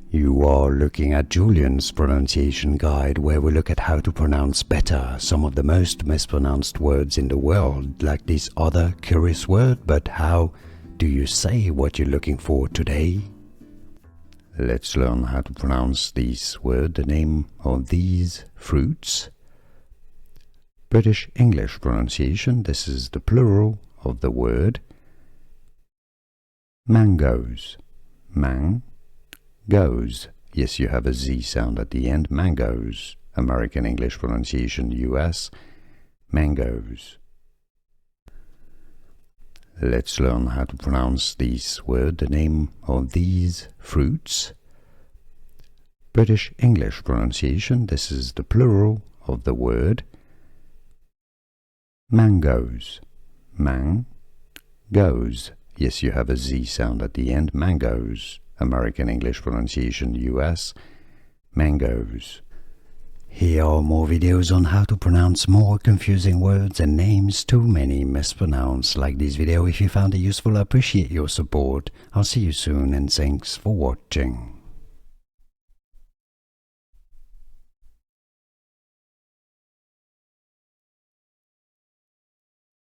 You are looking at Julian's pronunciation guide, where we look at how to pronounce better some of the most mispronounced words in the world, like this other curious word. But how do you say what you're looking for today? Let's learn how to pronounce this word, the name of these fruits. British English pronunciation, this is the plural of the word. Mangoes. Goes. Yes, you have a Z sound at the end. Mangoes. American English pronunciation, US. Mangoes. Let's learn how to pronounce this word, the name of these fruits. British English pronunciation, this is the plural of the word. Mangoes. Goes. Yes, you have a Z sound at the end. Mangoes. American English pronunciation, US. Mangoes. Here are more videos on how to pronounce more confusing words and names too many mispronounced. Like this video if you found it useful. I appreciate your support. I'll see you soon and thanks for watching.